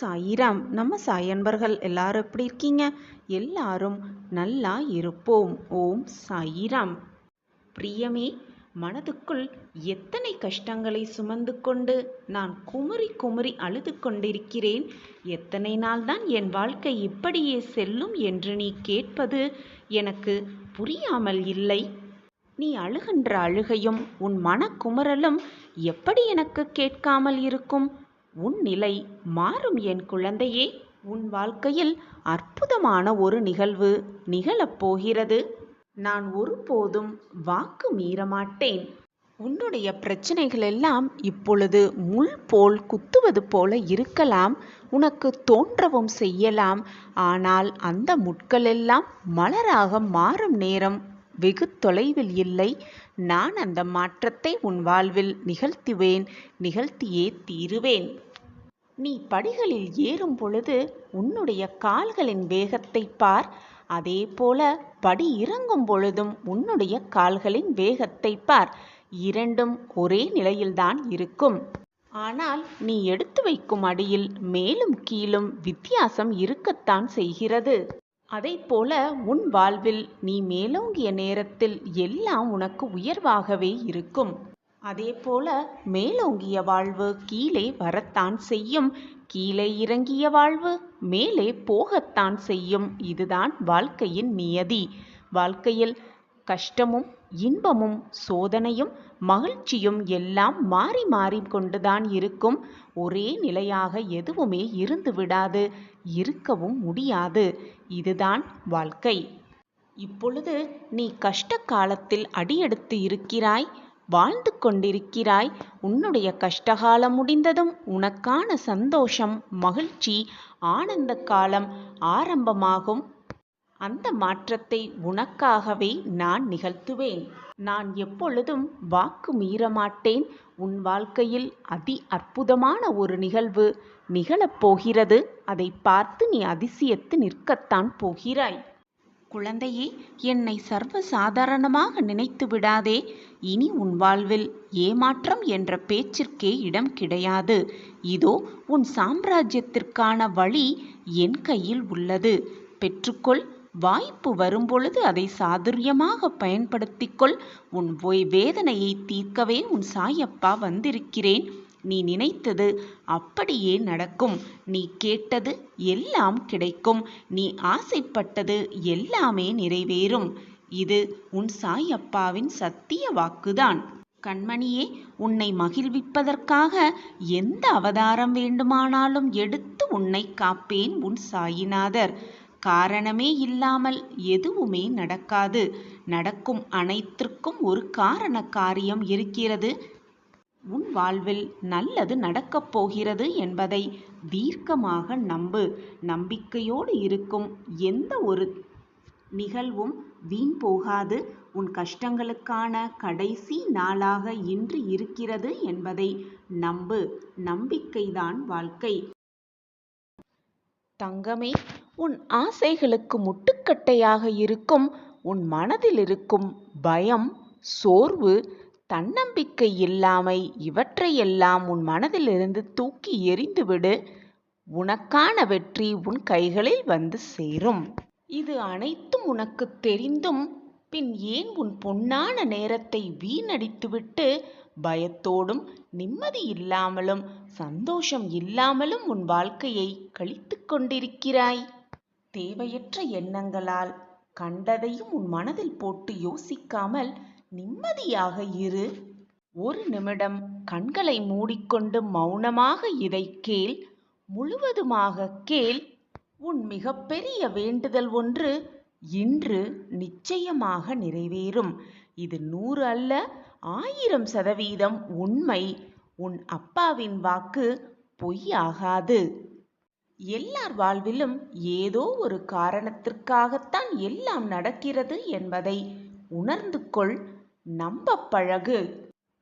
சாயிராம். நம்ம சாயன்பர்கள் எல்லாரும் எப்படி இருக்கீங்க? எல்லாரும் நல்லா இருப்போம். ஓம் சாயிராம். பிரியமே, மனதுக்குள் எத்தனை கஷ்டங்களை சுமந்து கொண்டு நான் குமுறி குமுறி அழுது கொண்டிருக்கிறேன். எத்தனை நாள்தான் என் வாழ்க்கை இப்படியே செல்லும் என்று நீ கேட்பது எனக்கு புரியாமல் இல்லை. நீ அழுகின்ற அழுகையும் உன் மனக்குமுறலும் எப்படி எனக்கு கேட்காமல் இருக்கும்? உன் நிலை மாறும் என் குழந்தையே. உன் வாழ்க்கையில் அற்புதமான ஒரு நிகழ்வு நிகழப்போகிறது. நான் ஒருபோதும் வாக்கு மீறமாட்டேன். உன்னுடைய பிரச்சனைகள் எல்லாம் இப்பொழுது முள் போல் குத்துவது போல இருக்கலாம், உனக்கு தோன்றவும் செய்யலாம். ஆனால் அந்த முட்களெல்லாம் மலராக மாறும் நேரம் வெகு தொலைவில் இல்லை. நான் அந்த மாற்றத்தை உன் வாழ்வில் நிகழ்த்தியே தீருவேன். நீ படிகளில் ஏறும் பொழுது உன்னுடைய கால்களின் வேகத்தை பார். அதே போல படி இறங்கும் பொழுதும் உன்னுடைய கால்களின் வேகத்தை பார். இரண்டும் ஒரே நிலையில்தான் இருக்கும். ஆனால் நீ எடுத்து வைக்கும் அடியில் மேலும் கீழும் வித்தியாசம் இருக்கத்தான் செய்கிறது. அதைப்போல உன் வாழ்வில் நீ மேலோங்கிய நேரத்தில் எல்லாம் உனக்கு உயர்வாகவே இருக்கும். அதேபோல மேலோங்கிய வாழ்வு கீழே வரத்தான் செய்யும், கீழே இறங்கிய வாழ்வு மேலே போகத்தான் செய்யும். இதுதான் வாழ்க்கையின் நியதி. வாழ்க்கையில் கஷ்டமும் இன்பமும் சோதனையும் மகிழ்ச்சியும் எல்லாம் மாறி மாறி கொண்டுதான் இருக்கும். ஒரே நிலையாக எதுவுமே இருந்து விடாது, இருக்கவும் முடியாது. இதுதான் வாழ்க்கை. இப்பொழுது நீ கஷ்ட காலத்தில் அடியெடுத்து இருக்கிறாய், வாழ்ந்து கொண்டிருக்கிறாய். உன்னுடைய கஷ்டகாலம் முடிந்ததும் உனக்கான சந்தோஷம், மகிழ்ச்சி, ஆனந்த காலம் ஆரம்பமாகும். அந்த மாற்றத்தை உனக்காகவே நான் நிகழ்த்துவேன். நான் எப்பொழுதும் வாக்கு மீறமாட்டேன். உன் வாழ்க்கையில் அதி அற்புதமான ஒரு நிகழ்வு நிகழப்போகிறது. அதை பார்த்து நீ அதிசயத்து நிற்கத்தான் போகிறாய். குழந்தையே, என்னை சர்வ சாதாரணமாக நினைத்து விடாதே. இனி உன் வாழ்வில் ஏமாற்றம் என்ற பேச்சிற்கே இடம் கிடையாது. இதோ உன் சாம்ராஜ்யத்திற்கான வழி என் கையில் உள்ளது. பெற்றுக்கொள். வாய்ப்பு வரும்பொழுது அதை சாதுரியமாக பயன்படுத்திக்கொள். உன் வேதனையை தீர்க்கவே உன் சாயப்பா வந்திருக்கிறேன். நீ நினைத்தது அப்படியே நடக்கும். நீ கேட்டது எல்லாம் கிடைக்கும். நீ ஆசைப்பட்டது எல்லாமே நிறைவேறும். இது உன் சாயப்பாவின் சத்திய வாக்குதான். கண்மணியே, உன்னை மகிழ்விப்பதற்காக எந்த அவதாரம் வேண்டுமானாலும் எடுத்து உன்னை காப்பேன் உன் சாயிநாதர். காரணமே இல்லாமல் எதுவுமே நடக்காது. நடக்கும் அனைத்திற்கும் ஒரு காரண காரியம் இருக்கிறது. உன் வாழ்வில் நல்லது நடக்கப் போகிறது என்பதை தீர்க்கமாக நம்பு. நம்பிக்கையோடு இருக்கும் எந்த ஒரு நிகழ்வும் வீண் போகாது. உன் கஷ்டங்களுக்கான கடைசி நாளாக இன்று இருக்கிறது என்பதை நம்பு. நம்பிக்கைதான் வாழ்க்கை. தங்கமே, உன் ஆசைகளுக்கு முட்டுக்கட்டையாக இருக்கும் உன் மனதில் இருக்கும் பயம், சோர்வு, தன்னம்பிக்கை இல்லாமை இவற்றையெல்லாம் உன் மனதிலிருந்து தூக்கி எறிந்துவிடு. உனக்கான வெற்றி உன் கைகளில் வந்து சேரும். இது அனைத்தும் உனக்கு தெரிந்தும் பின் ஏன் உன் பொன்னான நேரத்தை வீணடித்துவிட்டு பயத்தோடும் நிம்மதி இல்லாமலும் சந்தோஷம் இல்லாமலும் உன் வாழ்க்கையை கழித்து கொண்டிருக்கிறாய்? தேவையற்ற எண்ணங்களால் கண்டதையும் உன் மனதில் போட்டு யோசிக்காமல் நிம்மதியாக இரு. ஒரு நிமிடம் கண்களை மூடிக்கொண்டு மௌனமாக இதை கேள். முழுவதுமாக கேள். உன் மிகப்பெரிய வேண்டுதல் ஒன்று இன்று நிச்சயமாக நிறைவேறும். இது 100 அல்ல, 1000% உண்மை. உன் அப்பாவின் வாக்கு பொய்யாகாது. எல்லார் வாழ்விலும் ஏதோ ஒரு காரணத்திற்காகத்தான் எல்லாம் நடக்கிறது என்பதை உணர்ந்து கொள். நம்ப பழகு.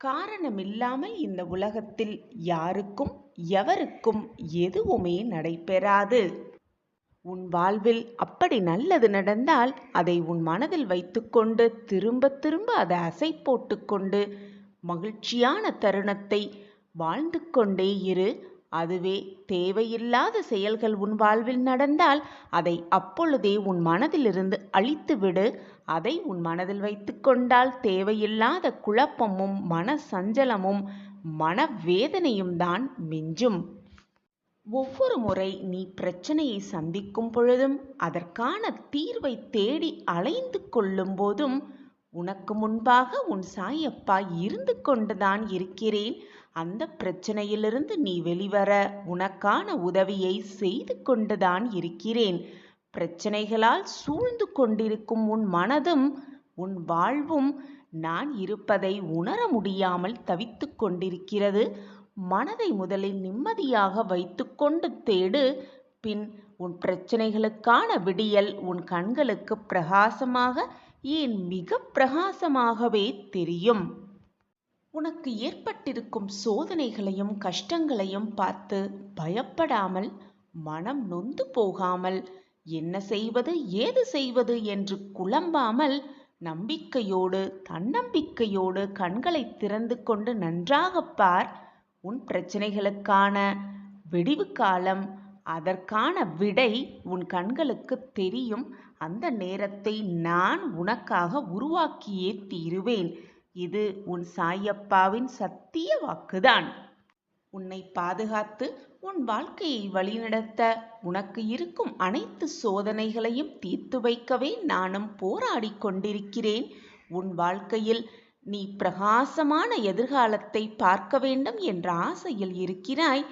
காரணமில்லாமல் இந்த உலகத்தில் யாருக்கும் எவருக்கும் எதுவுமே நடைபெறாது. உன் வாழ்வில் அப்படி நல்லது நடந்தால் அதை உன் மனதில் வைத்துக்கொண்டு திரும்ப திரும்ப அதை அசை போட்டு கொண்டு மகிழ்ச்சியான தருணத்தை வாழ்ந்து கொண்டே இரு. அதுவே தேவையில்லாத செயல்கள் உன் வாழ்வில் நடந்தால் அதை அப்பொழுதே உன் மனதிலிருந்து அழித்துவிடு. அதை உன் மனதில் வைத்து கொண்டால் தேவையில்லாத குழப்பமும் மன சஞ்சலமும் மனவேதனையும் தான் மிஞ்சும். ஒவ்வொரு முறை நீ பிரச்சனையை சந்திக்கும் பொழுதும் அதற்கான தீர்வை தேடி அலைந்து கொள்ளும் போதும் உனக்கு முன்பாக உன் சாயப்பா இருந்து கொண்டுதான் இருக்கிறேன். அந்த பிரச்சனையிலிருந்து நீ வெளிவர உனக்கான உதவியை செய்து கொண்டுதான் இருக்கிறேன். பிரச்சனைகளால் சூழ்ந்து கொண்டிருக்கும் உன் மனதும் உன் வாழ்வும் நான் இருப்பதை உணர முடியாமல் தவித்து கொண்டிருக்கிறது. மனதை முதலில் நிம்மதியாக வைத்துக்கொண்டு தேடு. பின் உன் பிரச்சனைகளுக்கான விடியல் உன் கண்களுக்கு பிரகாசமாக, ஏன் மிக பிரகாசமாகவே தெரியும். உனக்கு ஏற்பட்டிருக்கும் சோதனைகளையும் கஷ்டங்களையும் பார்த்து பயப்படாமல், மனம் நொந்து போகாமல், என்ன செய்வது ஏது செய்வது என்று குழம்பாமல், நம்பிக்கையோடு தன்னம்பிக்கையோடு கண்களை திறந்து கொண்டு நன்றாக பார். உன் பிரச்சனைகளுக்கான விடிவு காலம், அதற்கான விடை உன் கண்களுக்கு தெரியும். அந்த நேரத்தை நான் உனக்காக உருவாக்கியே தீருவேன். இது உன் சாயப்பாவின் சத்திய வாக்குதான். உன்னை பாதுகாத்து உன் வாழ்க்கையை வழிநடத்த உனக்கு இருக்கும் அனைத்து சோதனைகளையும் தீர்த்து வைக்கவே நானும் போராடி கொண்டிருக்கிறேன். உன் வாழ்க்கையில் நீ பிரகாசமான எதிர்காலத்தை பார்க்க வேண்டும் என்ற ஆசையில் இருக்கிறாய்.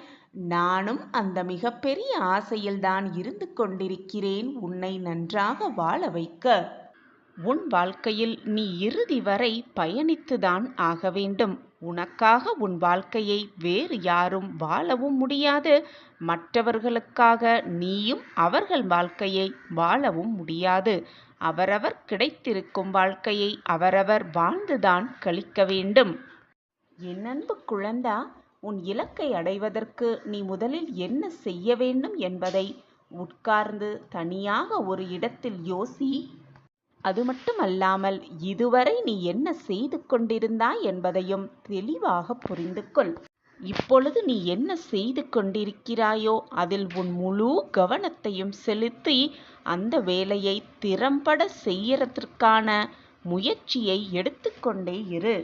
நானும் அந்த மிகப்பெரிய ஆசையில்தான் இருந்து கொண்டிருக்கிறேன் உன்னை நன்றாக வாழ வைக்க. உன் வாழ்க்கையில் நீ இறுதி வரை பயணித்துதான் ஆக வேண்டும். உனக்காக உன் வாழ்க்கையை வேறு யாரும் வாழவும் முடியாது. மற்றவர்களுக்காக நீயும் அவர்கள் வாழ்க்கையை வாழவும் முடியாது. அவரவர் கிடைத்திருக்கும் வாழ்க்கையை அவரவர் வாழ்ந்துதான் கழிக்க வேண்டும். என் அன்பு குழந்தா, உன் இலக்கை அடைவதற்கு நீ முதலில் என்ன செய்ய வேண்டும் என்பதை உட்கார்ந்து தனியாக ஒரு இடத்தில் யோசி. அது மட்டுமல்லாமல் இதுவரை நீ என்ன செய்து கொண்டிருந்தாய் என்பதையும் தெளிவாக புரிந்து கொள். இப்பொழுது நீ என்ன செய்து கொண்டிருக்கிறாயோ அதில் உன் முழு கவனத்தையும் செலுத்தி அந்த வேலையை திறம்பட செய்யறதற்கான முயற்சியை எடுத்துக்கொண்டே இரு.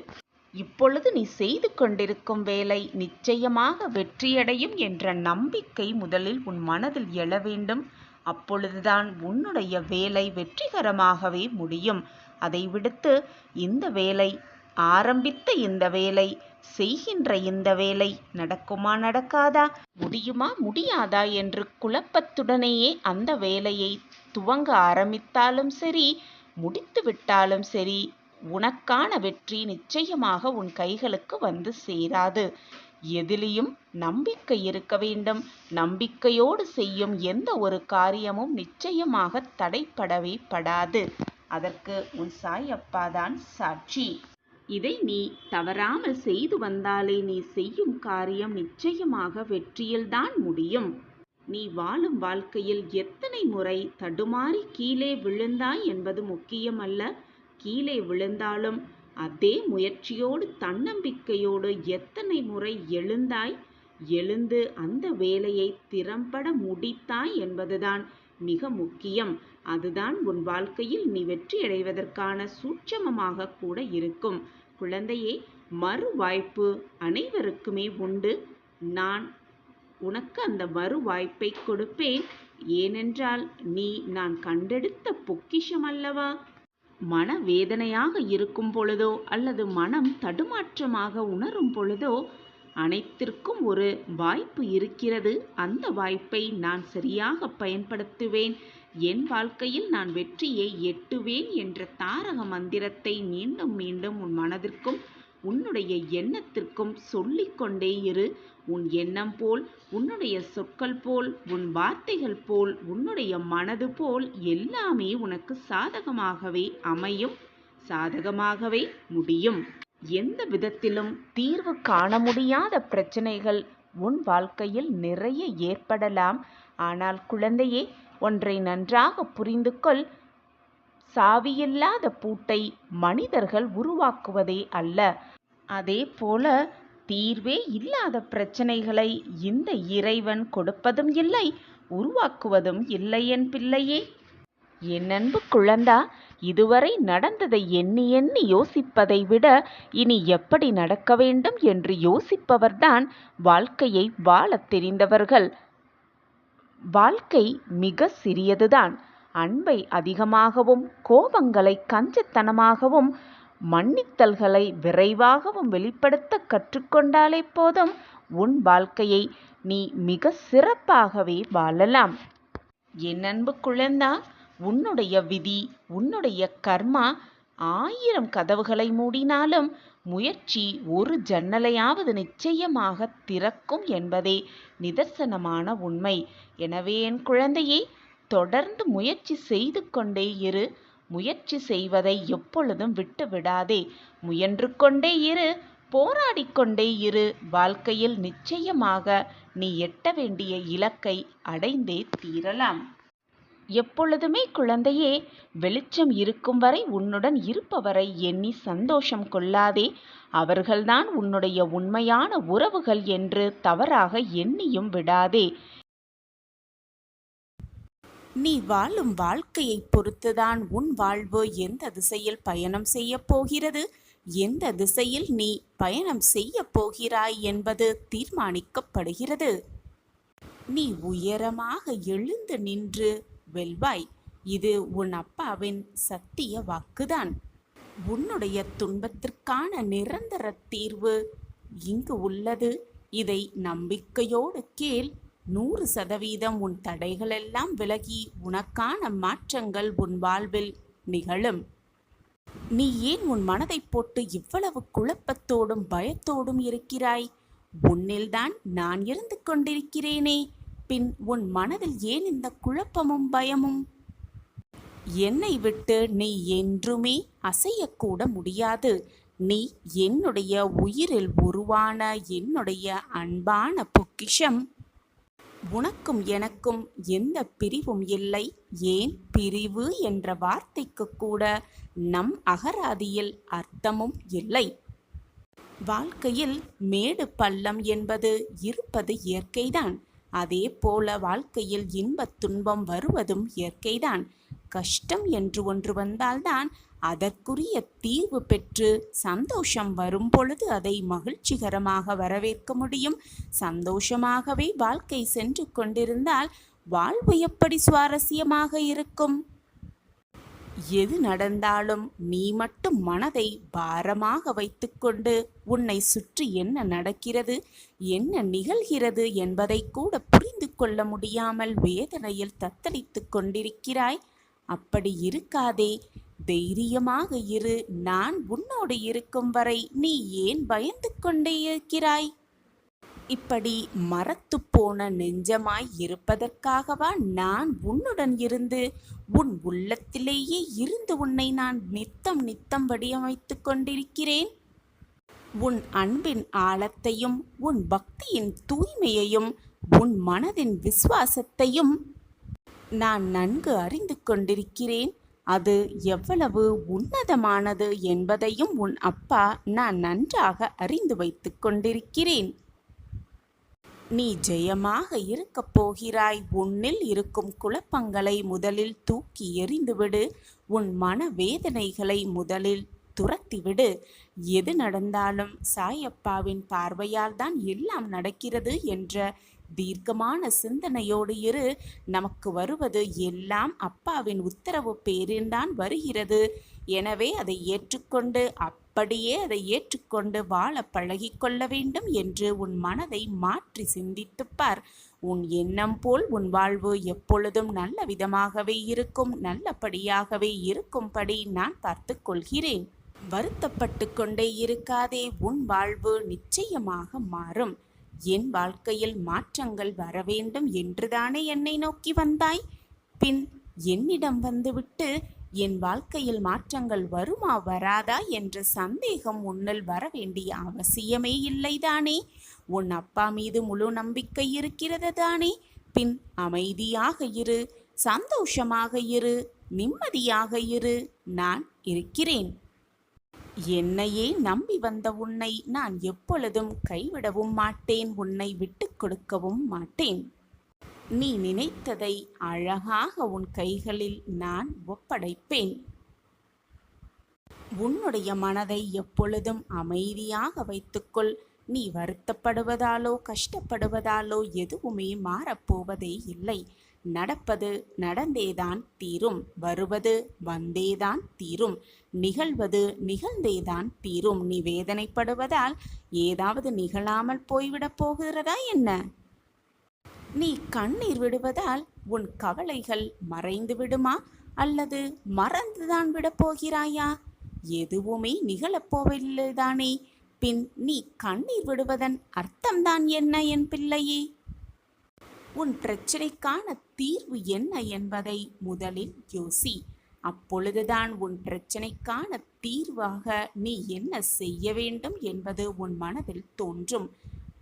இப்பொழுது நீ செய்து கொண்டிருக்கும் வேலை நிச்சயமாக வெற்றியடையும் என்ற நம்பிக்கை முதலில் உன் மனதில் எழ வேண்டும். அப்பொழுதுதான் உன்னுடைய வேலை வெற்றிகரமாகவே முடியும். அதை விடுத்து இந்த வேலை, ஆரம்பித்த இந்த வேலை, செய்கின்ற இந்த வேலை நடக்குமா நடக்காதா, முடியுமா முடியாதா என்று குழப்பத்துடனேயே அந்த வேலையை துவங்க ஆரம்பித்தாலும் சரி, முடித்து விட்டாலும் சரி, உனக்கான வெற்றி நிச்சயமாக உன் கைகளுக்கு வந்து சேராது. எதிலையும் நம்பிக்கை இருக்க வேண்டும். நம்பிக்கையோடு செய்யும் எந்த ஒரு காரியமும் நிச்சயமாக தடைப்படவே படாது. அதற்கு உன் சாயப்பாதான் சாட்சி. இதை நீ தவறாமல் செய்து வந்தாலே நீ செய்யும் காரியம் நிச்சயமாக வெற்றியில்தான் முடியும். நீ வாழும் வாழ்க்கையில் எத்தனை முறை தடுமாறி கீழே விழுந்தாய் என்பது முக்கியமல்ல. கீழே விழுந்தாலும் அதே முயற்சியோடு தன்னம்பிக்கையோடு எத்தனை முறை எழுந்தாய், எழுந்து அந்த வேலையை திறம்பட முடித்தாய் என்பதுதான் மிக முக்கியம். அதுதான் உன் வாழ்க்கையில் நீ வெற்றியடைவதற்கான சூட்சமமாக கூட இருக்கும். குழந்தையே, மறு வாய்ப்பு அனைவருக்குமே உண்டு. நான் உனக்கு அந்த மறு வாய்ப்பை கொடுப்பேன். ஏனென்றால் நீ நான் கண்டெடுத்த பொக்கிஷம் அல்லவா. மனவேதனையாக இருக்கும் பொழுதோ அல்லது மனம் தடுமாற்றமாக உணரும் பொழுதோ அனைத்திற்கும் ஒரு வாய்ப்பு இருக்கிறது. அந்த வாய்ப்பை நான் சரியாக பயன்படுத்துவேன். என் வாழ்க்கையில் நான் வெற்றியை எட்டுவேன் என்ற தாரக மந்திரத்தை மீண்டும் மீண்டும் உன் மனதிற்கும் உன்னுடைய எண்ணத்திற்கும் சொல்லிக்கொண்டே இரு. உன் எண்ணம் போல், உன்னுடைய சொற்கள் போல், உன் வார்த்தைகள் போல், உன்னுடைய மனது போல் எல்லாமே உனக்கு சாதகமாகவே அமையும், சாதகமாகவே முடியும். எந்த விதத்திலும் தீர்வு காண முடியாத பிரச்சனைகள் உன் வாழ்க்கையில் நிறைய ஏற்படலாம். ஆனால் குழந்தையே, ஒன்றை நன்றாக புரிந்து கொள். சாவியில்லாத பூட்டை மனிதர்கள் உருவாக்குவதே அல்ல. அதே போல தீர்வே இல்லாத பிரச்சனைகளை இந்த இறைவன் கொடுப்பதும் இல்லை, உருவாக்குவதும் இல்லை என் பிள்ளையே. என் அன்பு குழந்தா, இதுவரை நடந்ததை எண்ணி எண்ணி யோசிப்பதை விட இனி எப்படி நடக்க வேண்டும் என்று யோசிப்பவர்தான் வாழ்க்கையை வாழத் தெரிந்தவர்கள். வாழ்க்கை மிக சிறியதுதான். அன்பை அதிகமாகவும், கோபங்களை கஞ்சத்தனமாகவும், மன்னித்தல்களை விரைவாகவும் வெளிப்படுத்த கற்றுக்கொண்டாலே போதும், உன் வாழ்க்கையை நீ மிக சிறப்பாகவே வாழலாம். என் அன்பு குழந்தா, உன்னுடைய விதி, உன்னுடைய கர்மா 1000 கதவுகளை மூடினாலும் முயற்சி ஒரு ஜன்னலையாவது நிச்சயமாக திறக்கும் என்பதே நிதர்சனமான உண்மை. எனவே என் குழந்தையே, தொடர்ந்து முயற்சி செய்து கொண்டே இரு. முயற்சி செய்வதை எப்பொழுதும் விட்டு விடாதே. முயன்று கொண்டே இரு, போராடிக்கொண்டே இரு. வாழ்க்கையில் நிச்சயமாக நீ எட்ட வேண்டிய இலக்கை அடைந்தே தீரலாம். எப்பொழுதுமே குழந்தையே, வெளிச்சம் இருக்கும் வரை உன்னுடன் இருப்பவரை எண்ணி சந்தோஷம் கொள்ளாதே. அவர்கள்தான் உன்னுடைய உண்மையான உறவுகள் என்று தவறாக எண்ணியும் விடாதே. நீ வாழும் வாழ்க்கையை பொறுத்துதான் உன் வாழ்வு எந்த திசையில் பயணம் செய்ய போகிறது, எந்த திசையில் நீ பயணம் செய்ய போகிறாய் என்பது தீர்மானிக்கப்படுகிறது. நீ உயரமாக எழுந்து நின்று வெல்வாய். இது உன் அப்பாவின் சத்திய வாக்குதான். உன்னுடைய துன்பத்திற்கான நிரந்தர தீர்வு இங்கு உள்ளது. இதை நம்பிக்கையோடு கேள். 100% உன் தடைகளெல்லாம் விலகி உனக்கான மாற்றங்கள் உன் வாழ்வில் நிகழும். நீ ஏன் உன் மனதை போட்டு இவ்வளவு குழப்பத்தோடும் பயத்தோடும் இருக்கிறாய்? உன்னில்தான் நான் இருந்து கொண்டிருக்கிறேனே, பின் உன் மனதில் ஏன் இந்த குழப்பமும் பயமும்? என்னை விட்டு நீ என்றுமே அசையக்கூட முடியாது. நீ என்னுடைய உயிரில் உருவான என்னுடைய அன்பான பொக்கிஷம். உனக்கும் எனக்கும் எந்த பிரிவும் இல்லை. ஏன் பிரிவு என்ற வார்த்தைக்கு கூட நம் அகராதியில் அர்த்தமும் இல்லை. வாழ்க்கையில் மேடு பள்ளம் என்பது இருப்பது இயற்கைதான். அதே போல வாழ்க்கையில் இன்பத் துன்பம் வருவதும் இயற்கைதான். கஷ்டம் என்று ஒன்று வந்தால்தான் அதற்குரிய தீர்வு பெற்று சந்தோஷம் வரும் பொழுது அதை மகிழ்ச்சிகரமாக வரவேற்க முடியும். சந்தோஷமாகவே வாழ்க்கை சென்று கொண்டிருந்தால் வாழ்வு எப்படி சுவாரஸ்யமாக இருக்கும்? எது நடந்தாலும் நீ மட்டும் மனதை பாரமாக வைத்துக்கொண்டு உன்னை சுற்றி என்ன நடக்கிறது, என்ன நிகழ்கிறது என்பதை கூட புரிந்து கொள்ள முடியாமல் வேதனையில் தத்தளித்து கொண்டிருக்கிறாய். அப்படி இருக்காதே, தைரியமாக இரு. நான் உன்னோடு இருக்கும் வரை நீ ஏன் பயந்து கொண்டே இருக்கிறாய்? இப்படி மரத்து போன நெஞ்சமாய் இருப்பதற்காகவா நான் உன்னுடன் இருந்து உன் உள்ளத்திலேயே இருந்து உன்னை நான் நித்தம் நித்தம் வடிவமைத்து கொண்டிருக்கிறேன். உன் அன்பின் ஆழத்தையும் உன் பக்தியின் தூய்மையையும் உன் மனதின் விசுவாசத்தையும் நான் நன்கு அறிந்து கொண்டிருக்கிறேன். அது எவ்வளவு உன்னதமானது என்பதையும் உன் அப்பா நான் நன்றாக அறிந்து வைத்து கொண்டிருக்கிறேன். நீ ஜெயமாக இருக்கப் போகிறாய். உன்னில் இருக்கும் குழப்பங்களை முதலில் தூக்கி எறிந்துவிடு. உன் மன வேதனைகளை முதலில் துரத்திவிடு. எது நடந்தாலும் சாயப்பாவின் பார்வையால் தான் எல்லாம் நடக்கிறது என்ற தீர்க்கமான சிந்தனையோடு இரு. நமக்கு வருவது எல்லாம் அப்பாவின் உத்தரவு பேரில்தான் வருகிறது. எனவே அதை ஏற்றுக்கொண்டு அப்படியே அதை ஏற்றுக்கொண்டு வாழ பழகிக்கொள்ள வேண்டும் என்று உன் மனதை மாற்றி சிந்தித்துப்பார். உன் எண்ணம் போல் உன் வாழ்வு எப்பொழுதும் நல்ல விதமாகவே இருக்கும். நல்லபடியாகவே இருக்கும்படி நான் பார்த்து கொள்கிறேன். வருத்தப்பட்டு கொண்டே இருக்காதே. உன் வாழ்வு நிச்சயமாக மாறும். என் வாழ்க்கையில் மாற்றங்கள் வர வேண்டும் என்றுதானே என்னை நோக்கி வந்தாய்? பின் என்னிடம் வந்துவிட்டு என் வாழ்க்கையில் மாற்றங்கள் வருமா வராதா என்ற சந்தேகம் உன்னில் வர வேண்டிய அவசியமே இல்லைதானே? உன் அப்பா மீது முழு நம்பிக்கை இருக்கிறது தானே? பின் அமைதியாக இரு, சந்தோஷமாக இரு, நிம்மதியாக இரு. நான் இருக்கிறேன். என்னையே நம்பி வந்த உன்னை நான் எப்பொழுதும் கைவிடவும் மாட்டேன், உன்னை விட்டுக் கொடுக்கவும் மாட்டேன். நீ நினைத்ததை அழகாக உன் கைகளில் நான் ஒப்படைப்பேன். உன்னுடைய மனதை எப்பொழுதும் அமைதியாக வைத்துக்கொள். நீ வருத்தப்படுவதாலோ கஷ்டப்படுவதாலோ எதுவுமே மாறப்போவதே இல்லை. நடப்பது நடந்தேதான் தீரும், வருவது வந்தேதான் தீரும், நிகழ்வது நிகழ்ந்தேதான் தீரும். நீ வேதனைப்படுவதால் ஏதாவது நிகழாமல் போய்விடப் போகிறதா என்ன? நீ கண்ணீர் விடுவதால் உன் கவலைகள் மறைந்து விடுமா, அல்லது மறந்துதான் விடப் போகிறாயா? எதுவுமே நிகழப்போவதில்லைதானே. பின் நீ கண்ணீர் விடுவதன் அர்த்தம்தான் என்ன என் பிள்ளையே? உன் பிரச்சனைக்கான தீர்வு என்ன என்பதை முதலில் யோசி. அப்பொழுதுதான் உன் பிரச்சனைக்கான தீர்வாக நீ என்ன செய்ய வேண்டும் என்பது உன் மனதில் தோன்றும்.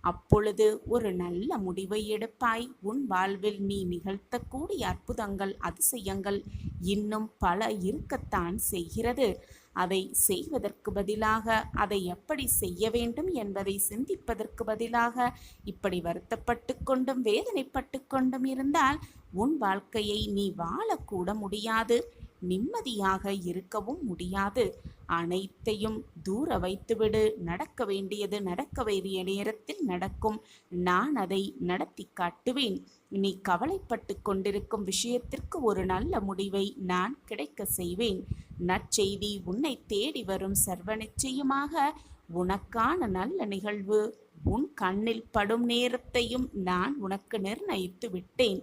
அப்பொழுது ஒரு நல்ல முடிவை எடுப்பாய். உன் வாழ்வில் நீ நிகழ்த்தக்கூடிய அற்புதங்கள், அதிசயங்கள் இன்னும் பல இருக்கத்தான் செய்கிறது. அதை செய்வதற்கு பதிலாக, அதை எப்படி செய்ய வேண்டும் என்பதை சிந்திப்பதற்கு பதிலாக இப்படி வருத்தப்பட்டு கொண்டும் வேதனைப்பட்டு கொண்டும் இருந்தால் உன் வாழ்க்கையை நீ வாழக்கூட முடியாது, நிம்மதியாக இருக்கவும் முடியாது. அனைத்தையும் தூர வைத்துவிடு. நடக்க வேண்டியது நடக்க வேண்டிய நேரத்தில் நடக்கும். நான் அதை நடத்தி காட்டுவேன். நீ கவலைப்பட்டு கொண்டிருக்கும் விஷயத்திற்கு ஒரு நல்ல முடிவை நான் கிடைக்க செய்வேன். நற்செய்தி உன்னை தேடி வரும். சர்வ நிச்சயமாக உனக்கான நல்ல நிகழ்வு உன் கண்ணில் படும் நேரத்தையும் நான் உனக்கு நிர்ணயித்து விட்டேன்.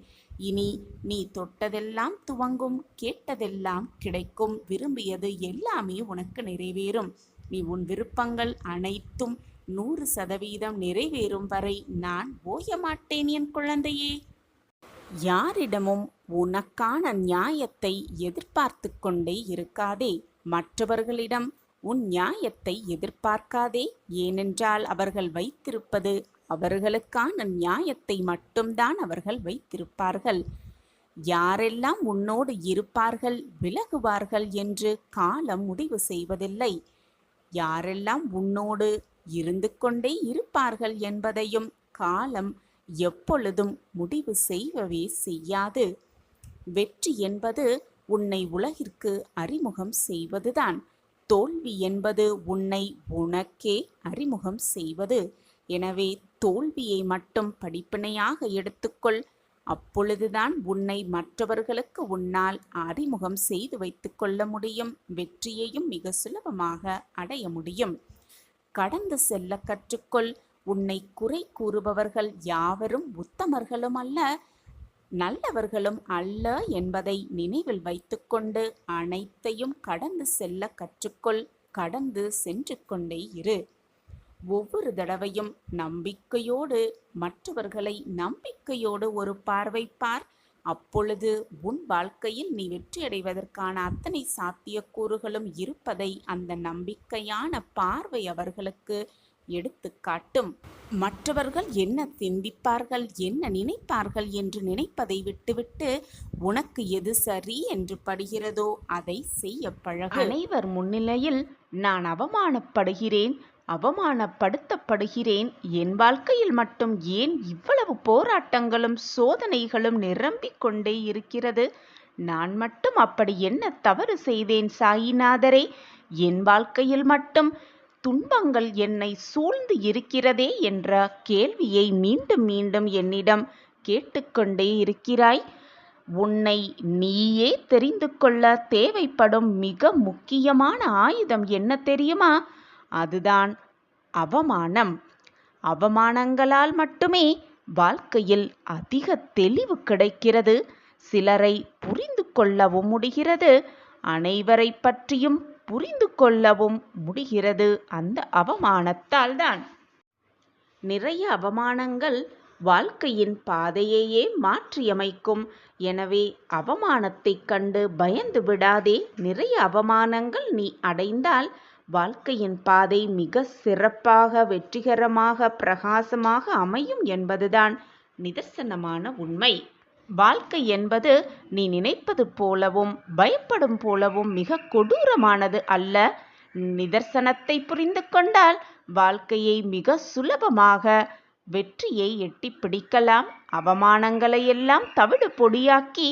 இனி நீ தொட்டதெல்லாம் துவங்கும், கேட்டதெல்லாம் கிடைக்கும், விரும்பியது எல்லாமே உனக்கு நிறைவேறும். நீ உன் விருப்பங்கள் அனைத்தும் 100% நிறைவேறும் வரை நான் ஓய மாட்டேன் என் குழந்தையே. யாரிடமும் உனக்கான நியாயத்தை எதிர்பார்த்து கொண்டே இருக்காதே. மற்றவர்களிடம் உன் நியாயத்தை எதிர்பார்க்காதே. ஏனென்றால் அவர்கள் வைத்திருப்பது அவர்களுக்கான நியாயத்தை மட்டும்தான் அவர்கள் வைத்திருப்பார்கள். யாரெல்லாம் உன்னோடு இருப்பார்கள் விலகுவார்கள் என்று காலம் முடிவு செய்வதில்லை. யாரெல்லாம் உன்னோடு இருந்து கொண்டே இருப்பார்கள் என்பதையும் காலம் எப்பொழுதும் முடிவு செய்யவே செய்யாது. வெற்றி என்பது உன்னை உலகிற்கு அறிமுகம் செய்வதுதான். தோல்வி என்பது உன்னை உனக்கே அறிமுகம் செய்வது. எனவே தோல்வியை மட்டும் படிப்பினையாக எடுத்துக்கொள். அப்பொழுதுதான் உன்னை மற்றவர்களுக்கு உன்னால் அறிமுகம் செய்து வைத்து கொள்ள முடியும். வெற்றியையும் மிக சுலபமாக அடைய முடியும். கடந்து செல்ல கற்றுக்கொள். உன்னை குறை கூறுபவர்கள் யாவரும் உத்தமர்களும் அல்ல, நல்லவர்களும் அல்ல என்பதை நினைவில் வைத்துக்கொண்டு அனைத்தையும் கடந்து செல்ல கற்றுக்கொள். கடந்து சென்று கொண்டே இரு. ஒவ்வொரு தடவையும் நம்பிக்கையோடு, மற்றவர்களை நம்பிக்கையோடு ஒரு பார்வை பார். அப்பொழுது உன் வாழ்க்கையில் நீ வெற்றியடைவதற்கான அத்தனை சாத்தியக்கூறுகளும் இருப்பதை அந்த நம்பிக்கையான பார்வை அவர்களுக்கு எடுத்து காட்டும். மற்றவர்கள் என்ன சிந்திப்பார்கள், என்ன நினைப்பார்கள் என்று நினைப்பதை விட்டுவிட்டு உனக்கு எது சரி என்று படுகிறதோ அதை செய்ய பழகு. அனைவர் முன்னிலையில் நான் அவமானப்படுகிறேன், அவமானப்படுத்தப்படுகிறேன், என் வாழ்க்கையில் மட்டும் ஏன் இவ்வளவு போராட்டங்களும் சோதனைகளும் நிரம்பிக் கொண்டே இருக்கிறது? நான் மட்டும் அப்படி என்ன தவறு செய்தேன் சாயிநாதரே? என் வாழ்க்கையில் மட்டும் துன்பங்கள் என்னை சூழ்ந்து இருக்கிறதே என்ற கேள்வியை மீண்டும் மீண்டும் என்னிடம் கேட்டுக்கொண்டே இருக்கிறாய். உன்னை நீயே தெரிந்து கொள்ள தேவைப்படும் மிக முக்கியமான ஆயுதம் என்ன தெரியுமா? அதுதான் அவமானம். அவமானங்களால் மட்டுமே வாழ்க்கையில் அதிக தெளிவு கிடைக்கிறது. சிலரை புரிந்து கொள்ளவும் முடிகிறது, அனைவரை பற்றியும் புரிந்து கொள்ளவும் முடிகிறது அந்த அவமானத்தால் தான். நிறைய அவமானங்கள் வாழ்க்கையின் பாதையையே மாற்றியமைக்கும். எனவே அவமானத்தை கண்டு பயந்து விடாதே. நிறைய அவமானங்கள் நீ அடைந்தால் வாழ்க்கையின் பாதை மிக சிறப்பாக, வெற்றிகரமாக, பிரகாசமாக அமையும் என்பதுதான் நிதர்சனமான உண்மை. வாழ்க்கை என்பது நீ நினைப்பது போலவும் பயப்படும் போலவும் மிக கொடூரமானது அல்ல. நிதர்சனத்தை புரிந்து கொண்டால் வாழ்க்கையை மிக சுலபமாக வெற்றியை எட்டி பிடிக்கலாம். அவமானங்களை எல்லாம் தவிடு பொடியாக்கி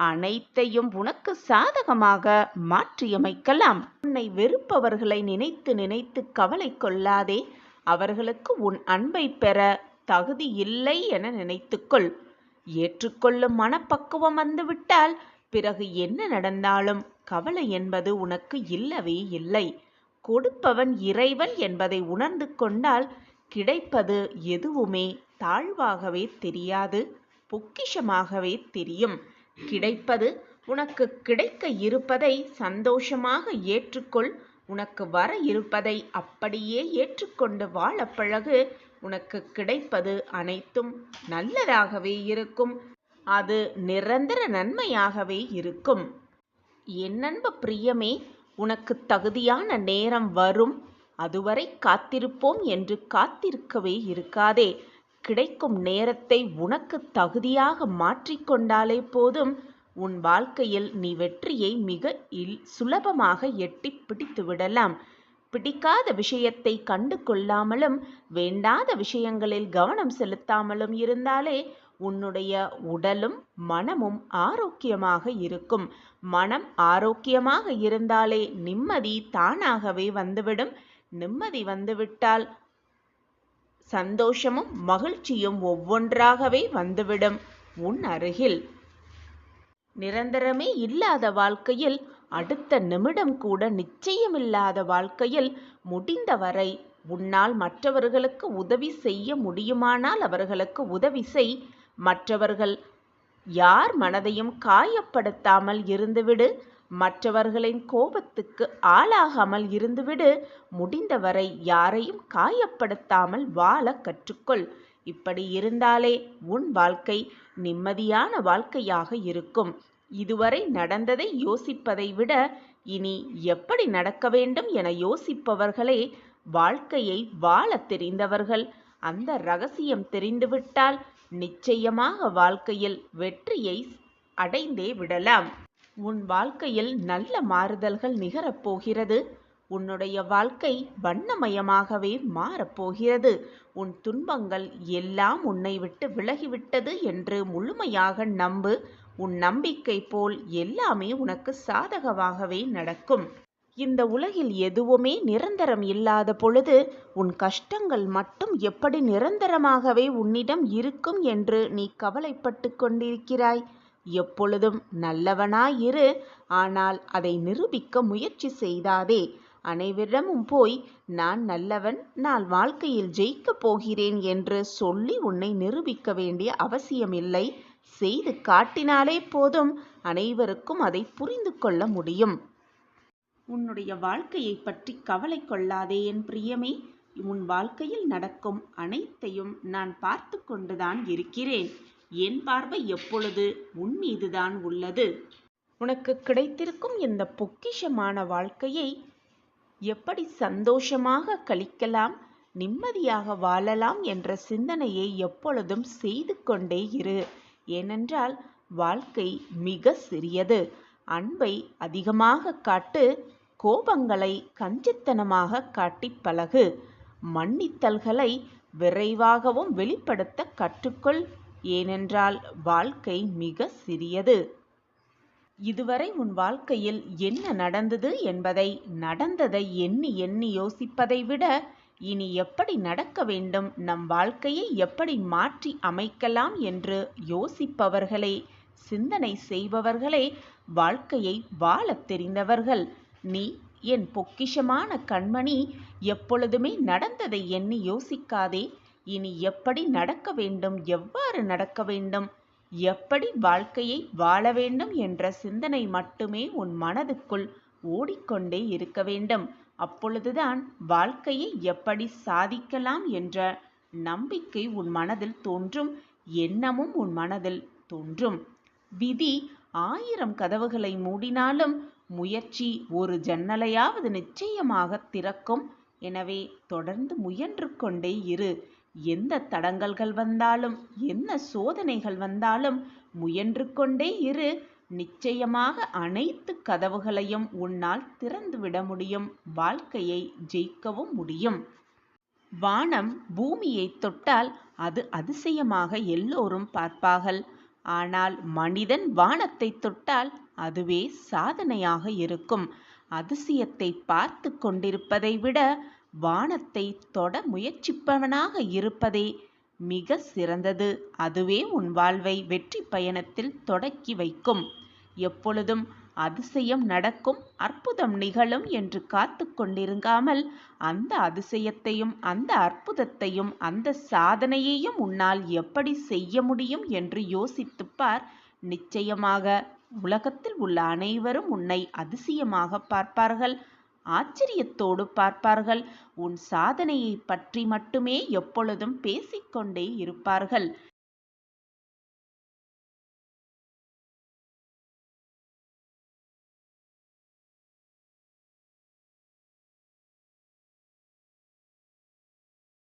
அனைத்தையும் உனக்கு சாதகமாக மாற்றியமைக்கலாம். உன்னை வெறுப்பவர்களை நினைத்து நினைத்து கவலை கொள்ளாதே. அவர்களுக்கு உன் அன்பை பெற தகுதி இல்லை என நினைத்துக்கொள். ஏற்றுக்கொள்ளும் மனப்பக்குவம் வந்துவிட்டால் பிறகு என்ன நடந்தாலும் கவலை என்பது உனக்கு இல்லவே இல்லை. கொடுப்பவன் இறைவன் என்பதை உணர்ந்து கொண்டால் கிடைப்பது எதுவுமே தாழ்வாகவே தெரியாது, பொக்கிஷமாகவே தெரியும். கிடைப்பது உனக்கு கிடைக்க இருப்பதை சந்தோஷமாக ஏற்றுக்கொள். உனக்கு வர இருப்பதை அப்படியே ஏற்றுக்கொண்டு வாழ பழகு. உனக்கு கிடைப்பது அனைத்தும் நல்லதாகவே இருக்கும். அது நிரந்தர நன்மையாகவே இருக்கும். என் அன்பு பிரியமே, உனக்கு தகுதியான நேரம் வரும். அதுவரை காத்திருப்போம் என்று காத்திருக்கவே இருக்காதே. கிடைக்கும் நேரத்தை உனக்கு தகுதியாக மாற்றிக்கொண்டாலே போதும். உன் வாழ்க்கையில் நீ வெற்றியை மிக சுலபமாக எட்டி பிடித்து விடலாம். பிடிக்காத விஷயத்தை கண்டு கொள்ளாமலும் வேண்டாத விஷயங்களில் கவனம் செலுத்தாமலும் இருந்தாலே உன்னுடைய உடலும் மனமும் ஆரோக்கியமாக இருக்கும். மனம் ஆரோக்கியமாக இருந்தாலே நிம்மதி தானாகவே வந்துவிடும். நிம்மதி வந்துவிட்டால் சந்தோஷமும் மகிழ்ச்சியும் ஒவ்வொன்றாகவே வந்துவிடும் உன் அருகில். நிரந்தரமே இல்லாத வாழ்க்கையில், அடுத்த நிமிடம் கூட நிச்சயமில்லாத வாழ்க்கையில் முடிந்தவரை உன்னால் மற்றவர்களுக்கு உதவி செய்ய முடியுமானால் அவர்களுக்கு உதவி செய். மற்றவர்கள் யார் மனதையும் காயப்படுத்தாமல் இருந்துவிடு. மற்றவர்களின் கோபத்துக்கு ஆளாகாமல் இருந்துவிடு. முடிந்தவரை யாரையும் காயப்படுத்தாமல் வாழ கற்றுக்கொள். இப்படி இருந்தாலே உன் வாழ்க்கை நிம்மதியான வாழ்க்கையாக இருக்கும். இதுவரை நடந்ததை யோசிப்பதை விட இனி எப்படி நடக்க வேண்டும் என யோசிப்பவர்களே வாழ்க்கையை வாழ தெரிந்தவர்கள். அந்த ரகசியம் தெரிந்துவிட்டால் நிச்சயமாக வாழ்க்கையில் வெற்றியை அடைந்தே விடலாம். உன் வாழ்க்கையில் நல்ல மாறுதல்கள் நிகழப்போகிறது. உன்னுடைய வாழ்க்கை வண்ணமயமாகவே மாறப்போகிறது. உன் துன்பங்கள் எல்லாம் உன்னை விட்டு விலகிவிட்டது என்று முழுமையாக நம்பு. உன் நம்பிக்கை போல் எல்லாமே உனக்கு சாதகமாகவே நடக்கும். இந்த உலகில் எதுவுமே நிரந்தரம் இல்லாத பொழுது உன் கஷ்டங்கள் மட்டும் எப்படி நிரந்தரமாகவே உன்னிடம் இருக்கும் என்று நீ கவலைப்பட்டு கொண்டிருக்கிறாய். எப்பொழுதும் நல்லவனாயிரு. ஆனால் அதை நிரூபிக்க முயற்சி செய்தாதே. அனைவரிடமும் போய் நான் நல்லவன், நான் வாழ்க்கையில் ஜெயிக்கப் போகிறேன் என்று சொல்லி உன்னை நிரூபிக்க வேண்டிய அவசியமில்லை. செய்து காட்டினாலே போதும். அனைவருக்கும் அதை புரிந்து கொள்ள முடியும். உன்னுடைய வாழ்க்கையை பற்றி கவலை கொள்ளாதே என் பிரியமே. உன் வாழ்க்கையில் நடக்கும் அனைத்தையும் நான் பார்த்து கொண்டுதான் இருக்கிறேன். என் பார்வை எப்பொழுது உன் மீதுதான் உள்ளது. உனக்கு கிடைத்திருக்கும் இந்த பொக்கிஷமான வாழ்க்கையை எப்படி சந்தோஷமாக கழிக்கலாம், நிம்மதியாக வாழலாம் என்ற சிந்தனையை எப்பொழுதும் செய்து கொண்டே இரு. ஏனென்றால் வாழ்க்கை மிக சிறியது. அன்பை அதிகமாக காட்டு. கோபங்களை கஞ்சித்தனமாக காட்டி பழகு. மன்னித்தல்களை விரைவாகவும் வெளிப்படுத்த கற்றுக்கொள். ஏனென்றால் வாழ்க்கை மிக சிறியது. இதுவரை உன் வாழ்க்கையில் என்ன நடந்தது என்பதை, நடந்ததை எண்ணி எண்ணி யோசிப்பதை விட இனி எப்படி நடக்க வேண்டும், நம் வாழ்க்கையை எப்படி மாற்றி அமைக்கலாம் என்று யோசிப்பவர்களே, சிந்தனை செய்பவர்களே வாழ்க்கையை வாழத் தெரிந்தவர்கள். நீ என் பொக்கிஷமான கண்மணி, எப்பொழுதுமே நடந்ததை எண்ணி யோசிக்காதே. இனி எப்படி நடக்க வேண்டும், எவ்வாறு நடக்க வேண்டும், எப்படி வாழ்க்கையை வாழ வேண்டும் என்ற சிந்தனை மட்டுமே உன் மனதுக்குள் ஓடிக்கொண்டே இருக்க வேண்டும். அப்பொழுதுதான் வாழ்க்கையை எப்படி சாதிக்கலாம் என்ற நம்பிக்கை உன் மனதில் தோன்றும், எண்ணமும் உன் மனதில் தோன்றும். விதி 1000 கதவுகளை மூடினாலும் முயற்சி ஒரு ஜன்னலையாவது நிச்சயமாக திறக்கும். எனவே தொடர்ந்து முயன்று கொண்டே இரு. எந்த தடங்கல்கள் வந்தாலும், என்ன சோதனைகள் வந்தாலும் முயன்று கொண்டே இரு. நிச்சயமாக அனைத்து கதவுகளையும் உன்னால் திறந்துவிட முடியும். வாழ்க்கையை ஜெயிக்கவும் முடியும். வானம் பூமியை தொட்டால் அது அதிசயமாக எல்லோரும் பார்ப்பார்கள். ஆனால் மனிதன் வானத்தை தொட்டால் அதுவே சாதனையாக இருக்கும். அதிசயத்தை பார்த்து கொண்டிருப்பதை விட வானத்தை தொட முயற்சிப்பவனாக இருப்பதே மிக சிறந்தது. அதுவே உன் வாழ்வை வெற்றி பயணத்தில் தொடக்கி வைக்கும். எப்பொழுதும் அதிசயம் நடக்கும், அற்புதம் நிகழும் என்று காத்து கொண்டிருக்காமல் அந்த அதிசயத்தையும் அந்த அற்புதத்தையும் அந்த சாதனையையும் உன்னால் எப்படி செய்ய முடியும் என்று யோசித்துப் பார். நிச்சயமாக உலகத்தில் உள்ள அனைவரும் உன்னை அதிசயமாக பார்ப்பார்கள், ஆச்சரியத்தோடு பார்ப்பார்கள். உன் சாதனையை பற்றி மட்டுமே எப்பொழுதும் பேசிக்கொண்டே இருப்பார்கள்.